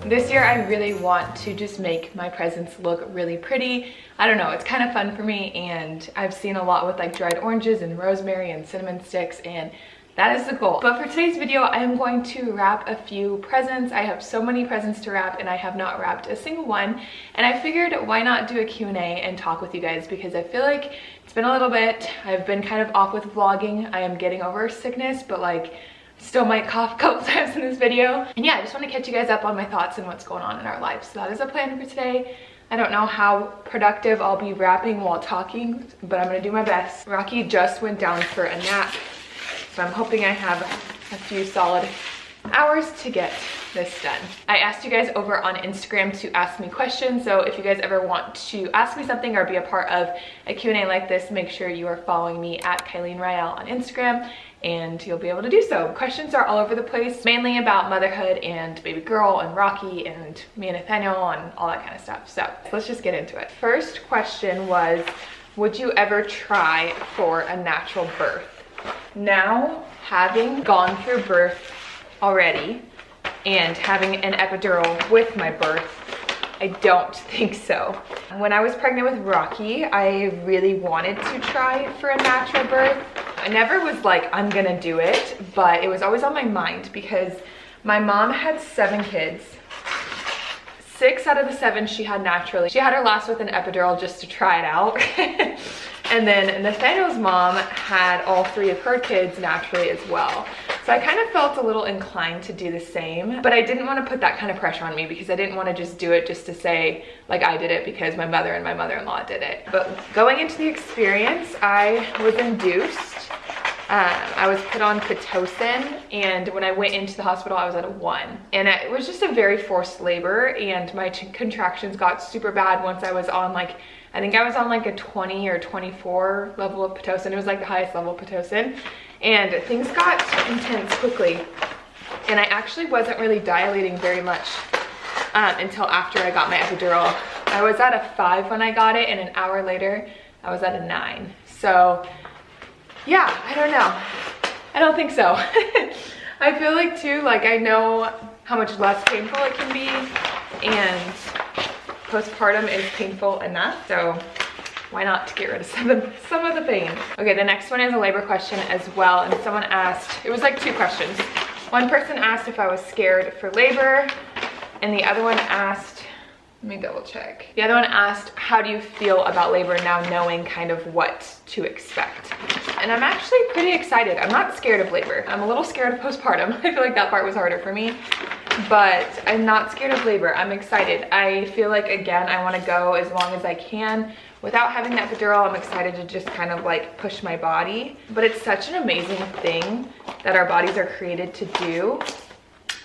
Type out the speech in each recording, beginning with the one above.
This year I really want to just make my presents look really pretty. I don't know, it's kind of fun for me, and I've seen a lot with like dried oranges and rosemary and cinnamon sticks, and that is the goal. But for today's video, I am going to wrap a few presents. I have so many presents to wrap and I have not wrapped a single one. And I figured why not do a Q&A and talk with you guys, because I feel like it's been a little bit. I've been kind of off with vlogging. I am getting over sickness, but like still might cough a couple times in this video. And yeah, I just want to catch you guys up on my thoughts and what's going on in our lives. So that is a plan for today. I don't know how productive I'll be wrapping while talking, but I'm gonna do my best. Rocky just went down for a nap, so I'm hoping I have a few solid hours to get this done. I asked you guys over on Instagram to ask me questions, so if you guys ever want to ask me something or be a part of a Q&A like this, make sure you are following me at Kylene Rael on Instagram, and you'll be able to do so. Questions are all over the place, mainly about motherhood and baby girl and Rocky and me and Nathaniel and all that kind of stuff. So let's just get into it. First question was, would you ever try for a natural birth? Now, having gone through birth already and having an epidural with my birth, I don't think so. When I was pregnant with Rocky, I really wanted to try for a natural birth. I never was like, I'm gonna do it, but it was always on my mind because my mom had 7 kids. 6 out of the 7 she had naturally. She had her last with an epidural just to try it out. And then Nathaniel's mom had all 3 of her kids naturally as well. So I kind of felt a little inclined to do the same, but I didn't want to put that kind of pressure on me because I didn't want to just do it just to say like I did it because my mother and my mother-in-law did it. But going into the experience, I was induced. I was put on Pitocin, and when I went into the hospital, I was at a 1. And it was just a very forced labor, and my contractions got super bad once I was on like, I think I was on like a 20 or 24 level of Pitocin. It was like the highest level of Pitocin. And things got intense quickly. And I actually wasn't really dilating very much until after I got my epidural. I was at a 5 when I got it, and an hour later, I was at a 9. So yeah, I don't know. I don't think so. I feel like too, like I know how much less painful it can be, and postpartum is painful enough, so why not to get rid of some of the pain. Okay, the next one is a labor question as well, and someone asked, it was like 2 questions. One person asked if I was scared for labor, and the other one asked, let me double check. The other one asked, how do you feel about labor now knowing kind of what to expect? And I'm actually pretty excited. I'm not scared of labor. I'm a little scared of postpartum. I feel like that part was harder for me, but I'm not scared of labor. I'm excited. I feel like, again, I want to go as long as I can. Without having that epidural, I'm excited to just kind of like push my body. But it's such an amazing thing that our bodies are created to do,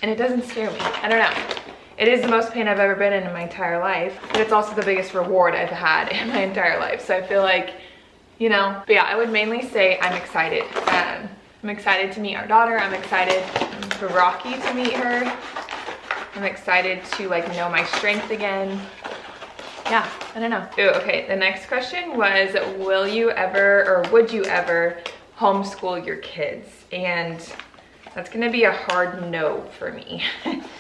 and it doesn't scare me. I don't know. It is the most pain I've ever been in my entire life, but it's also the biggest reward I've had in my entire life. So I feel like, you know, but yeah, I would mainly say I'm excited. I'm excited to meet our daughter. I'm excited for Rocky to meet her. I'm excited to like know my strength again. Yeah, I don't know. Ooh, okay, the next question was, will you ever, or would you ever homeschool your kids? And that's gonna be a hard no for me.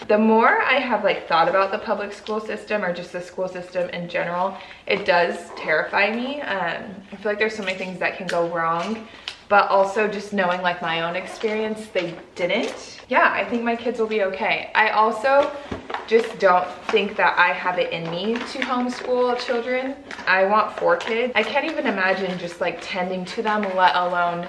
The more I have like thought about the public school system or just the school system in general, it does terrify me. I feel like there's so many things that can go wrong, but also just knowing like my own experience, they didn't. Yeah, I think my kids will be okay. I also just don't think that I have it in me to homeschool children. I want 4 kids. I can't even imagine just like tending to them, let alone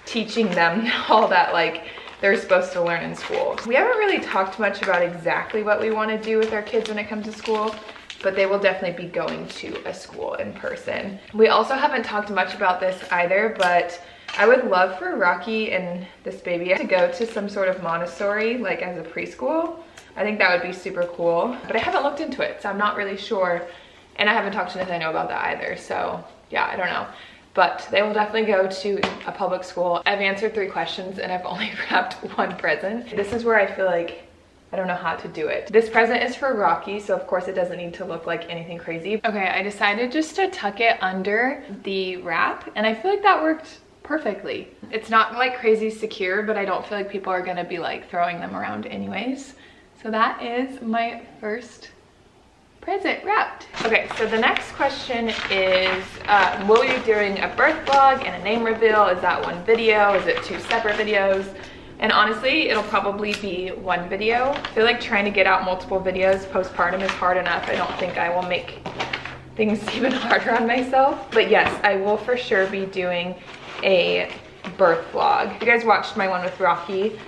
teaching them all that like they're supposed to learn in school. We haven't really talked much about exactly what we want to do with our kids when it comes to school, but they will definitely be going to a school in person. We also haven't talked much about this either, but I would love for Rocky and this baby to go to some sort of Montessori, like as a preschool. I think that would be super cool, but I haven't looked into it, so I'm not really sure. And I haven't talked to Nathaniel about that either, so yeah, I don't know. But they will definitely go to a public school. I've answered 3 questions and I've only wrapped 1 present. This is where I feel like I don't know how to do it. This present is for Rocky, so of course it doesn't need to look like anything crazy. Okay, I decided just to tuck it under the wrap, and I feel like that worked perfectly. It's not like crazy secure, but I don't feel like people are gonna be like throwing them around anyways. So that is my first present wrapped. Okay, so the next question is, will you be doing a birth vlog and a name reveal? Is that one video? Is it 2 separate videos? And honestly, it'll probably be one video. I feel like trying to get out multiple videos postpartum is hard enough. I don't think I will make things even harder on myself. But yes, I will for sure be doing a birth vlog. If you guys watched my one with Rocky,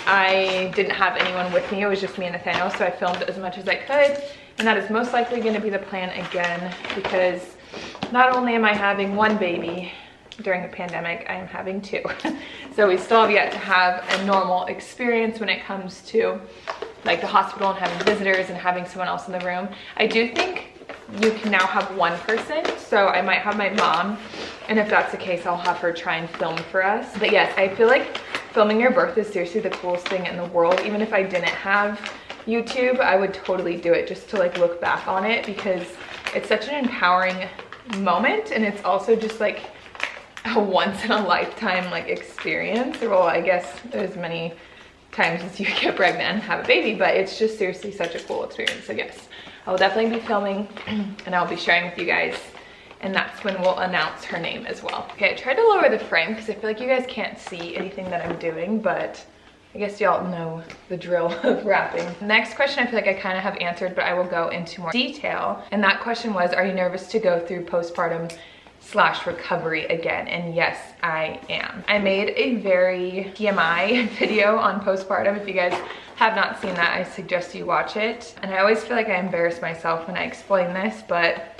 I didn't have anyone with me. It was just me and Nathaniel, so I filmed as much as I could. And that is most likely going to be the plan again, because not only am I having one baby during the pandemic, I am having 2. So we still have yet to have a normal experience when it comes to like the hospital and having visitors and having someone else in the room. I do think you can now have one person, so I might have my mom, and if that's the case, I'll have her try and film for us. But yes, I feel like filming your birth is seriously the coolest thing in the world. Even if I didn't have YouTube, I would totally do it just to like look back on it, because it's such an empowering moment, and it's also just like a once in a lifetime like experience. Well, I guess as many times as you get pregnant and have a baby, but it's just seriously such a cool experience. So yes, I will definitely be filming and I'll be sharing with you guys, and that's when we'll announce her name as well. Okay, I tried to lower the frame because I feel like you guys can't see anything that I'm doing, but I guess y'all know the drill of wrapping. Next question I feel like I kind of have answered, but I will go into more detail. And that question was, are you nervous to go through postpartum / recovery again? And yes, I am. I made a very TMI video on postpartum. If you guys have not seen that, I suggest you watch it. And I always feel like I embarrass myself when I explain this, but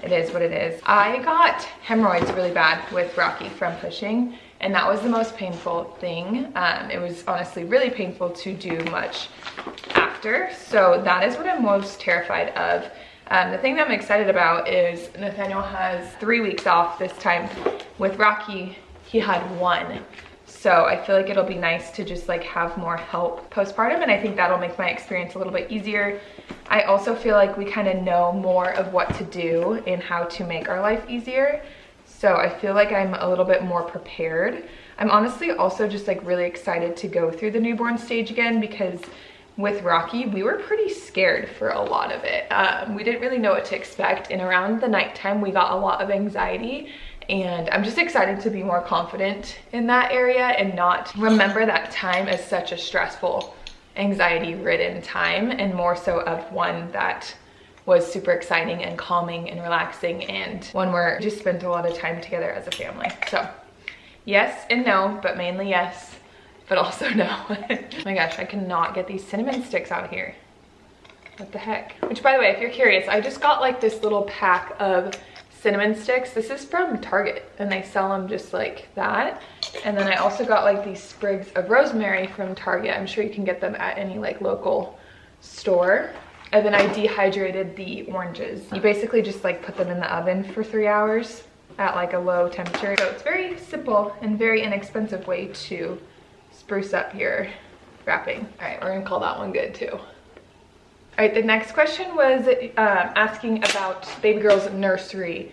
it is what it is. I got hemorrhoids really bad with Rocky from pushing, and that was the most painful thing. It was honestly really painful to do much after. So that is what I'm most terrified of. The thing that I'm excited about is Nathaniel has 3 weeks off this time. With Rocky, he had 1. So I feel like it'll be nice to just like have more help postpartum, and I think that'll make my experience a little bit easier. I also feel like we kind of know more of what to do and how to make our life easier. So I feel like I'm a little bit more prepared. I'm honestly also just like really excited to go through the newborn stage again, because with Rocky, we were pretty scared for a lot of it. We didn't really know what to expect, and around the nighttime, we got a lot of anxiety, and I'm just excited to be more confident in that area and not remember that time as such a stressful, anxiety-ridden time, and more so of one that was super exciting and calming and relaxing, and one where we just spent a lot of time together as a family. So yes and no, but mainly yes, but also no. Oh my gosh, I cannot get these cinnamon sticks out here. What the heck? Which, by the way, if you're curious, I just got like this little pack of cinnamon sticks. This is from Target, and they sell them just like that. And then I also got like these sprigs of rosemary from Target. I'm sure you can get them at any like local store. And then I dehydrated the oranges. You basically just like put them in the oven for 3 hours at like a low temperature. So it's very simple and very inexpensive way to spruce up your wrapping. All right, we're gonna call that one good too. All right, the next question was asking about baby girl's nursery.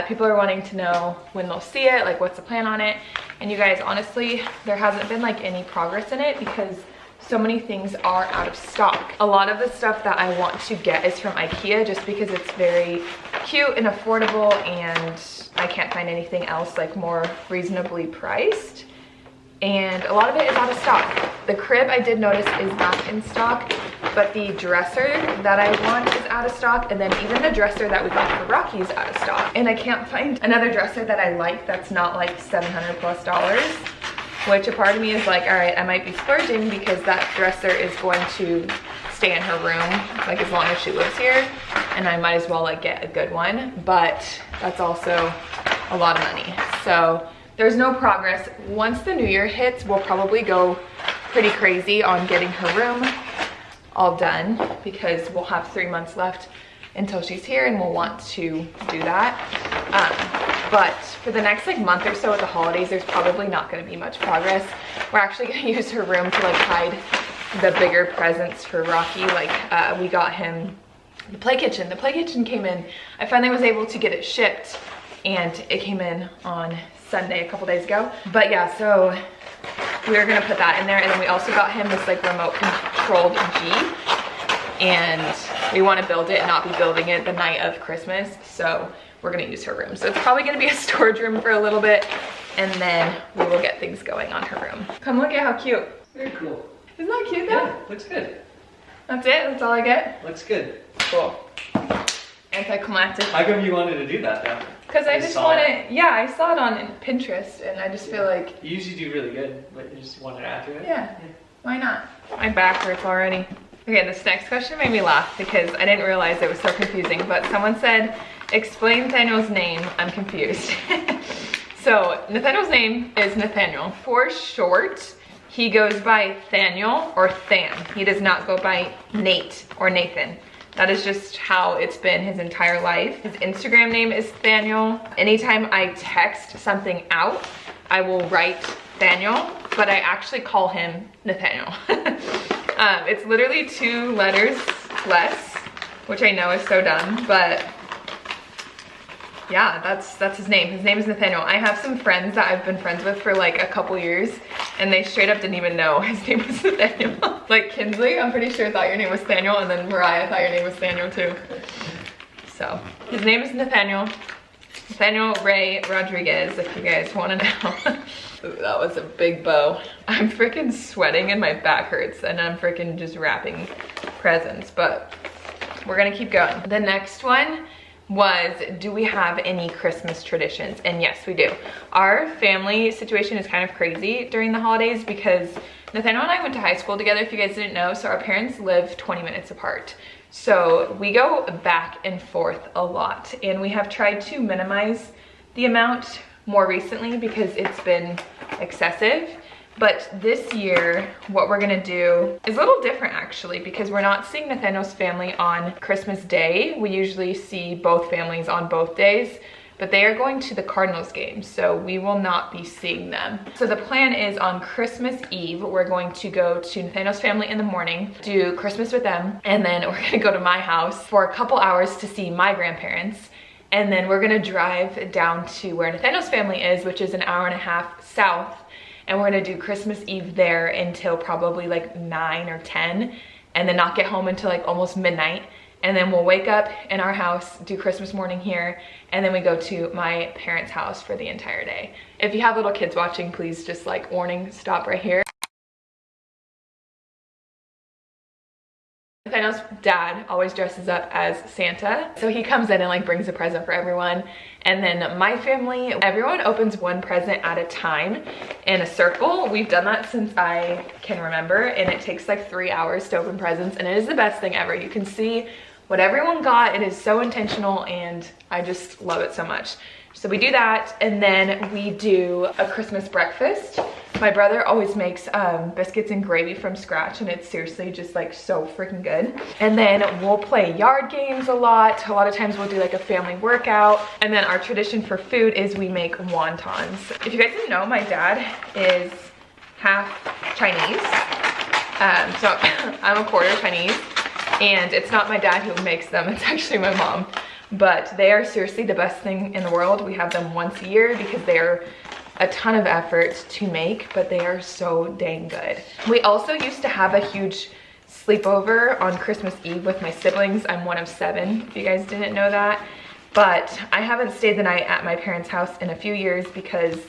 People are wanting to know when they'll see it, like what's the plan on it. And you guys, honestly, there hasn't been like any progress in it because so many things are out of stock. A lot of the stuff that I want to get is from IKEA, just because it's very cute and affordable, and I can't find anything else like more reasonably priced. And a lot of it is out of stock. The crib, I did notice, is back in stock, but the dresser that I want is out of stock, and then even the dresser that we got for Rocky is out of stock. And I can't find another dresser that I like that's not like $700+, which a part of me is like, all right, I might be splurging because that dresser is going to stay in her room like as long as she lives here, and I might as well like get a good one, but that's also a lot of money. So there's no progress. Once the new year hits, we'll probably go pretty crazy on getting her room all done, because we'll have 3 months left until she's here and we'll want to do that. But for the next like month or so at the holidays, there's probably not going to be much progress. We're actually going to use her room to like hide the bigger presents for Rocky. Like we got him the play kitchen. The play kitchen came in. I finally was able to get it shipped, and it came in on Sunday a couple days ago. But yeah, so we're gonna put that in there. And then we also got him this like remote controlled Jeep, and we want to build it and not be building it the night of Christmas. So we're gonna use her room. So it's probably gonna be a storage room for a little bit, and then we will get things going on her room. Come look at how cute. Very cool. Isn't that cute though? Yeah, looks good. That's it? That's all I get? Looks good. Cool. Anticlimactic. How come you wanted to do that though? Because I just want to, yeah, I saw it on Pinterest, and I just feel like... You usually do really good, but you just wanted to add to it? Yeah, why not? My back hurts already. Okay, this next question made me laugh because I didn't realize it was so confusing, but someone said, explain Nathaniel's name, I'm confused. So, Nathaniel's name is Nathaniel. For short, he goes by Thaniel or Than. He does not go by Nate or Nathan. That is just how it's been his entire life. His Instagram name is Thaniel. Anytime I text something out, I will write Thaniel, but I actually call him Nathaniel. It's literally 2 letters less, which I know is so dumb, but yeah, that's his name. His name is Nathaniel. I have some friends that I've been friends with for like a couple years, and they straight up didn't even know his name was Nathaniel. Like Kinsley, I'm pretty sure thought your name was Nathaniel, and then Mariah thought your name was Nathaniel too. So his name is Nathaniel. Nathaniel Ray Rodriguez, if you guys want to know. Ooh, that was a big bow. I'm freaking sweating and my back hurts, and I'm freaking just wrapping presents, but we're gonna keep going. The next one was, do we have any Christmas traditions? And yes, we do. Our family situation is kind of crazy during the holidays because Nathaniel and I went to high school together, if you guys didn't know, so our parents live 20 minutes apart. So we go back and forth a lot, and we have tried to minimize the amount more recently because it's been excessive. But this year, what we're gonna do is a little different actually, because we're not seeing Nathaniel's family on Christmas Day. We usually see both families on both days, but they are going to the Cardinals game, so we will not be seeing them. So the plan is on Christmas Eve, we're going to go to Nathaniel's family in the morning, do Christmas with them, and then we're gonna go to my house for a couple hours to see my grandparents. And then we're gonna drive down to where Nathaniel's family is, which is an hour and a half south. And we're gonna do Christmas Eve there until probably like 9 or 10, and then not get home until like almost midnight. And then we'll wake up in our house, do Christmas morning here, and then we go to my parents' house for the entire day. If you have little kids watching, please just like warning, stop right here. Nathaniel's dad always dresses up as Santa. So he comes in and like brings a present for everyone. And then my family, everyone opens one present at a time in a circle. We've done that since I can remember, and it takes like 3 hours to open presents, and it is the best thing ever. You can see what everyone got. It is so intentional, and I just love it so much. So we do that, and then we do a Christmas breakfast. My brother always makes biscuits and gravy from scratch, and it's seriously just like so freaking good. And then we'll play yard games a lot. A lot of times we'll do like a family workout. And then our tradition for food is we make wontons. If you guys didn't know, my dad is half Chinese. So I'm a quarter Chinese, and it's not my dad who makes them, it's actually my mom. But they are seriously the best thing in the world. We have them once a year because they are a ton of effort to make, but they are so dang good. We also used to have a huge sleepover on Christmas Eve with my siblings. I'm one of 7, if you guys didn't know that. But I haven't stayed the night at my parents' house in a few years because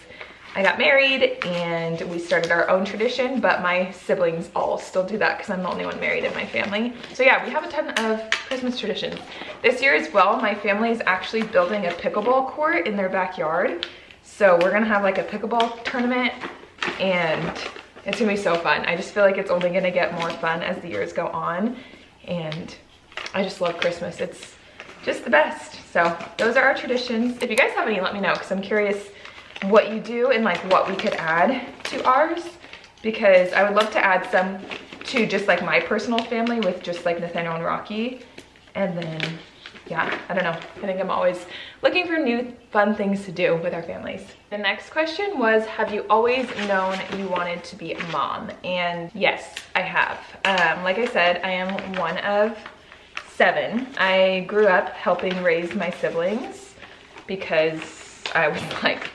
I got married and we started our own tradition, but my siblings all still do that because I'm the only one married in my family. So yeah, we have a ton of Christmas traditions. This year as well, my family is actually building a pickleball court in their backyard. So we're gonna have like a pickleball tournament, and it's gonna be so fun. I just feel like it's only gonna get more fun as the years go on, and I just love Christmas. It's just the best. So those are our traditions. If you guys have any, let me know, because I'm curious what you do and like what we could add to ours, because I would love to add some to just like my personal family with just like Nathaniel and Rocky. And then yeah, I don't know, I think I'm always looking for new fun things to do with our families. The next question was, have you always known you wanted to be a mom? And yes, I have. Like I said, I am one of 7. I grew up helping raise my siblings because I was like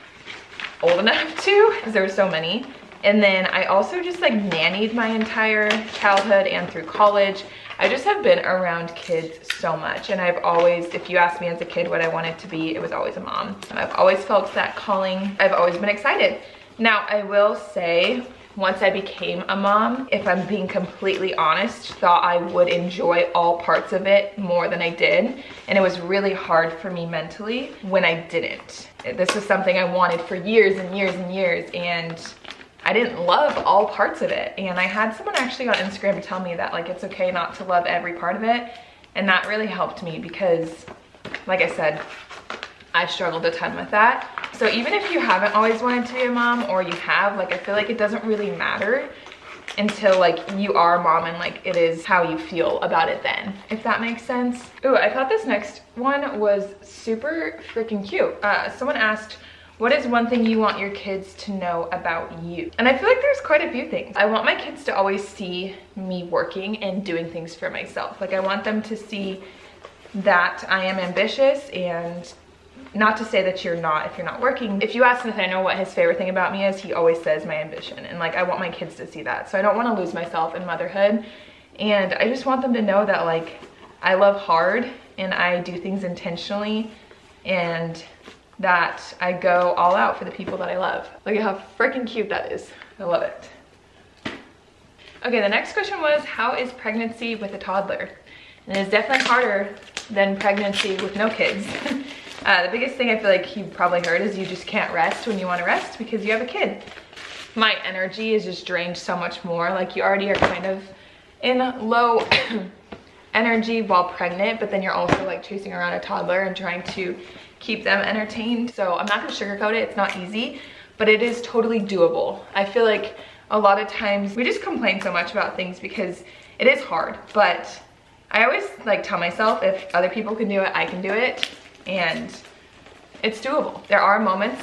old enough to, because there were so many. And then I also just like nannied my entire childhood and through college. I just have been around kids so much, and I've always, if you asked me as a kid what I wanted to be, it was always a mom. I've always felt that calling. I've always been excited. Now, I will say, once I became a mom, if I'm being completely honest, thought I would enjoy all parts of it more than I did. And it was really hard for me mentally when I didn't. This was something I wanted for years and years and years, and I didn't love all parts of it. And I had someone actually on Instagram tell me that like it's okay not to love every part of it. And that really helped me because, like I said, I struggled a ton with that. So even if you haven't always wanted to be a mom, or you have, like I feel like it doesn't really matter until like you are a mom and like it is how you feel about it then, if that makes sense. Ooh, I thought this next one was super freaking cute. Someone asked, what is one thing you want your kids to know about you? And I feel like there's quite a few things. I want my kids to always see me working and doing things for myself. Like I want them to see that I am ambitious, and not to say that you're not if you're not working. If you ask Nathaniel what his favorite thing about me is, he always says my ambition. And like I want my kids to see that. So I don't want to lose myself in motherhood. And I just want them to know that like I love hard and I do things intentionally, and that I go all out for the people that I love. Look at how freaking cute that is. I love it. Okay, the next question was, how is pregnancy with a toddler? And it's definitely harder than pregnancy with no kids. The biggest thing I feel like you probably heard is you just can't rest when you want to rest because you have a kid. My energy is just drained so much more. Like you already are kind of in low energy while pregnant, but then you're also like chasing around a toddler and trying to keep them entertained. So I'm not gonna sugarcoat it, it's not easy, but it is totally doable. I feel like a lot of times we just complain so much about things because it is hard, but I always like tell myself if other people can do it, I can do it, and it's doable. There are moments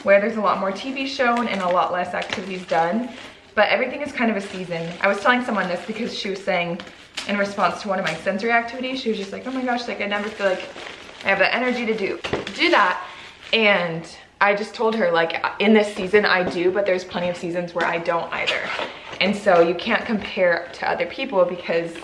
where there's a lot more TV shown and a lot less activities done, but everything is kind of a season. I was telling someone this because she was saying in response to one of my sensory activities, she was just like, oh my gosh, like I never feel like I have the energy to do that. And I just told her like in this season I do, but there's plenty of seasons where I don't either. And so you can't compare to other people because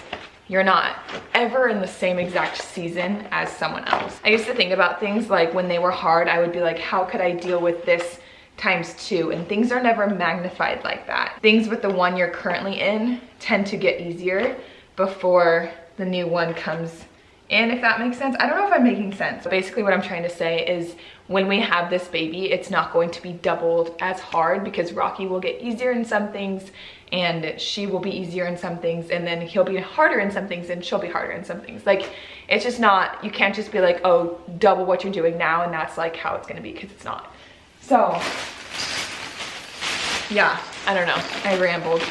you're not ever in the same exact season as someone else. I used to think about things like when they were hard, I would be like, how could I deal with this ×2? And things are never magnified like that. Things with the one you're currently in tend to get easier before the new one comes in, if that makes sense. I don't know if I'm making sense. Basically what I'm trying to say is when we have this baby, it's not going to be doubled as hard because Rocky will get easier in some things and she will be easier in some things, and then he'll be harder in some things and she'll be harder in some things. Like it's just not, you can't just be like, oh, double what you're doing now and that's like how it's gonna be, because it's not. So yeah, I don't know, I rambled.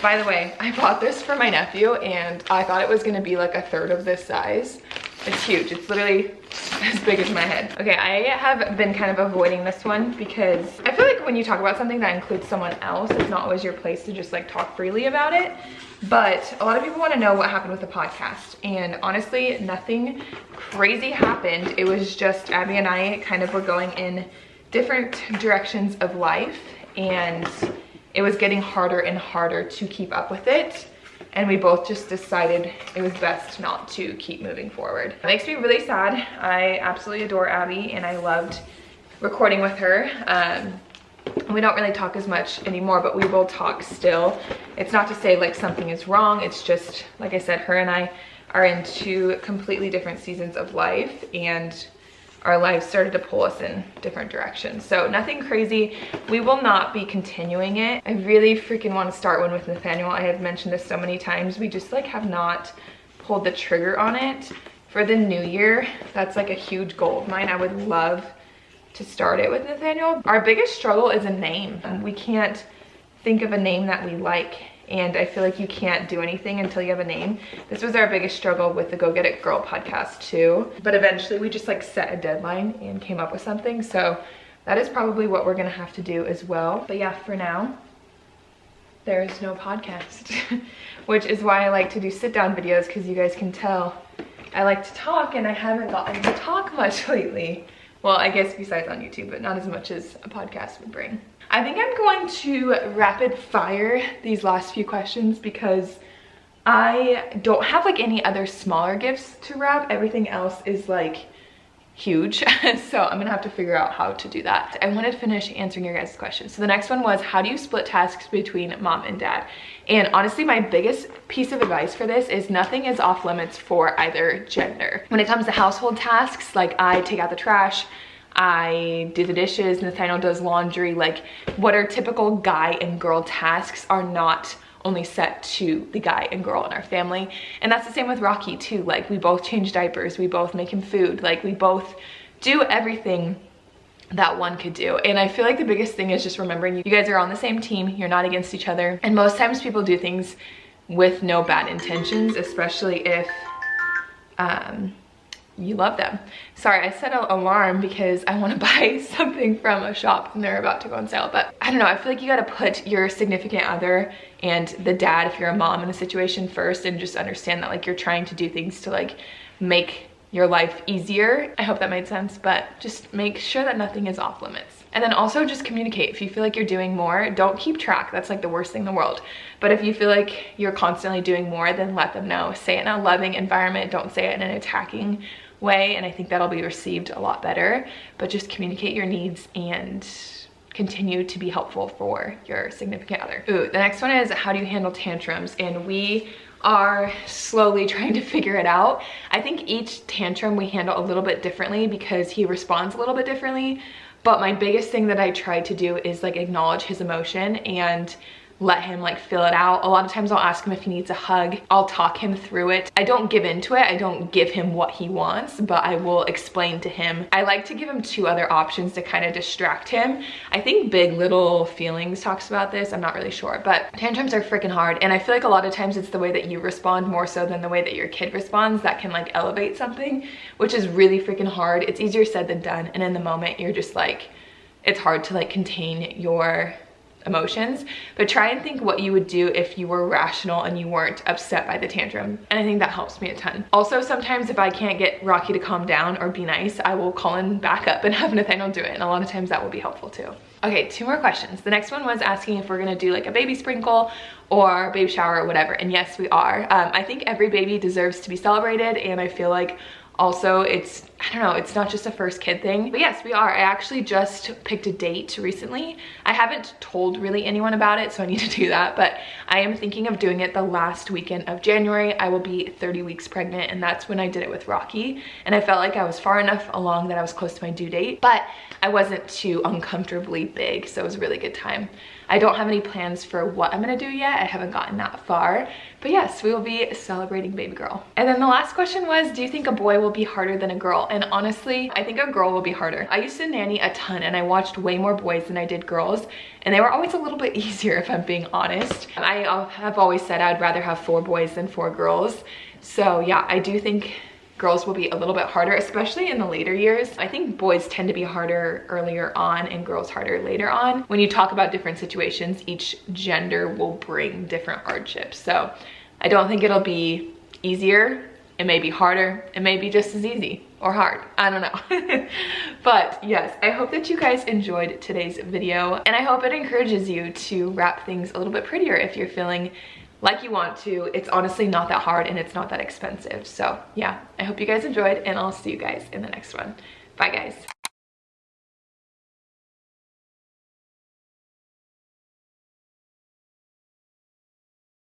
By the way, I bought this for my nephew and I thought it was gonna be like a third of this size. It's huge, it's literally as big as my head. Okay, I have been kind of avoiding this one because I feel like when you talk about something that includes someone else, it's not always your place to just like talk freely about it. But a lot of people wanna know what happened with the podcast. And honestly, nothing crazy happened. It was just Abby and I kind of were going in different directions of life, and it was getting harder and harder to keep up with it. And we both just decided it was best not to keep moving forward. It makes me really sad. I absolutely adore Abby and I loved recording with her. We don't really talk as much anymore, but we will talk still. It's not to say like something is wrong. It's just, like I said, her and I are in two completely different seasons of life, and our lives started to pull us in different directions. So nothing crazy. We will not be continuing it. I really freaking want to start one with Nathaniel. I have mentioned this so many times. We just like have not pulled the trigger on it. For the new year, that's like a huge goal of mine. I would love to start it with Nathaniel. Our biggest struggle is a name. We can't think of a name that we like. And I feel like you can't do anything until you have a name. This was our biggest struggle with the Go Get It Girl podcast too. But eventually we just like set a deadline and came up with something. So that is probably what we're gonna have to do as well. But yeah, for now, there is no podcast, which is why I like to do sit down videos, because you guys can tell I like to talk and I haven't gotten to talk much lately. Well, I guess besides on YouTube, but not as much as a podcast would bring. I think I'm going to rapid fire these last few questions because I don't have like any other smaller gifts to wrap. Everything else is like huge. So I'm gonna have to figure out how to do that. I wanted to finish answering your guys' questions. So the next one was, how do you split tasks between mom and dad? And honestly, my biggest piece of advice for this is nothing is off limits for either gender. When it comes to household tasks, like I take out the trash, I do the dishes, Nathaniel does laundry, like what are typical guy and girl tasks are not only set to the guy and girl in our family. And that's the same with Rocky too. Like we both change diapers, we both make him food, like we both do everything that one could do. And I feel like the biggest thing is just remembering you guys are on the same team, you're not against each other. And most times people do things with no bad intentions, especially if you love them. Sorry, I set an alarm because I want to buy something from a shop and they're about to go on sale. But I don't know, I feel like you got to put your significant other and the dad, if you're a mom in a situation, first, and just understand that like you're trying to do things to like make your life easier. I hope that made sense, but just make sure that nothing is off limits. And then also just communicate. If you feel like you're doing more, don't keep track. That's like the worst thing in the world. But if you feel like you're constantly doing more, then let them know. Say it in a loving environment. Don't say it in an attacking way. And I think that'll be received a lot better. But just communicate your needs and continue to be helpful for your significant other. Ooh, the next one is, how do you handle tantrums? And we are slowly trying to figure it out. I think each tantrum we handle a little bit differently because he responds a little bit differently. But my biggest thing that I try to do is like acknowledge his emotion and let him like feel it out. A lot of times I'll ask him if he needs a hug. I'll talk him through it. I don't give into it. I don't give him what he wants, but I will explain to him. I like to give him two other options to kind of distract him. I think Big Little Feelings talks about this. I'm not really sure, but tantrums are freaking hard. And I feel like a lot of times it's the way that you respond more so than the way that your kid responds that can like elevate something, which is really freaking hard. It's easier said than done. And in the moment you're just like, it's hard to like contain your emotions, but try and think what you would do if you were rational and you weren't upset by the tantrum. And I think that helps me a ton. Also, sometimes if I can't get Rocky to calm down or be nice, I will call in back up and have Nathaniel do it. And a lot of times that will be helpful too. Okay, 2 more questions. The next one was asking if we're gonna do like a baby sprinkle or baby shower or whatever. And yes, we are. I think every baby deserves to be celebrated, and I feel like also it's, I don't know, it's not just a first kid thing. But yes, we are. I actually just picked a date recently. I haven't told really anyone about it, so I need to do that. But I am thinking of doing it the last weekend of January. I will be 30 weeks pregnant, and that's when I did it with Rocky. And I felt like I was far enough along that I was close to my due date, but I wasn't too uncomfortably big, so it was a really good time. I don't have any plans for what I'm gonna do yet. I haven't gotten that far. But yes, we will be celebrating baby girl. And then the last question was, do you think a boy will be harder than a girl? And honestly, I think a girl will be harder. I used to nanny a ton and I watched way more boys than I did girls. And they were always a little bit easier, if I'm being honest. I have always said I'd rather have 4 boys than 4 girls. So yeah, I do think girls will be a little bit harder, especially in the later years. I think boys tend to be harder earlier on and girls harder later on. When you talk about different situations, each gender will bring different hardships. So I don't think it'll be easier. It may be harder. It may be just as easy or hard. I don't know. But yes, I hope that you guys enjoyed today's video, and I hope it encourages you to wrap things a little bit prettier if you're feeling like you want to. It's honestly not that hard and it's not that expensive. So yeah, I hope you guys enjoyed, and I'll see you guys in the next one. Bye guys.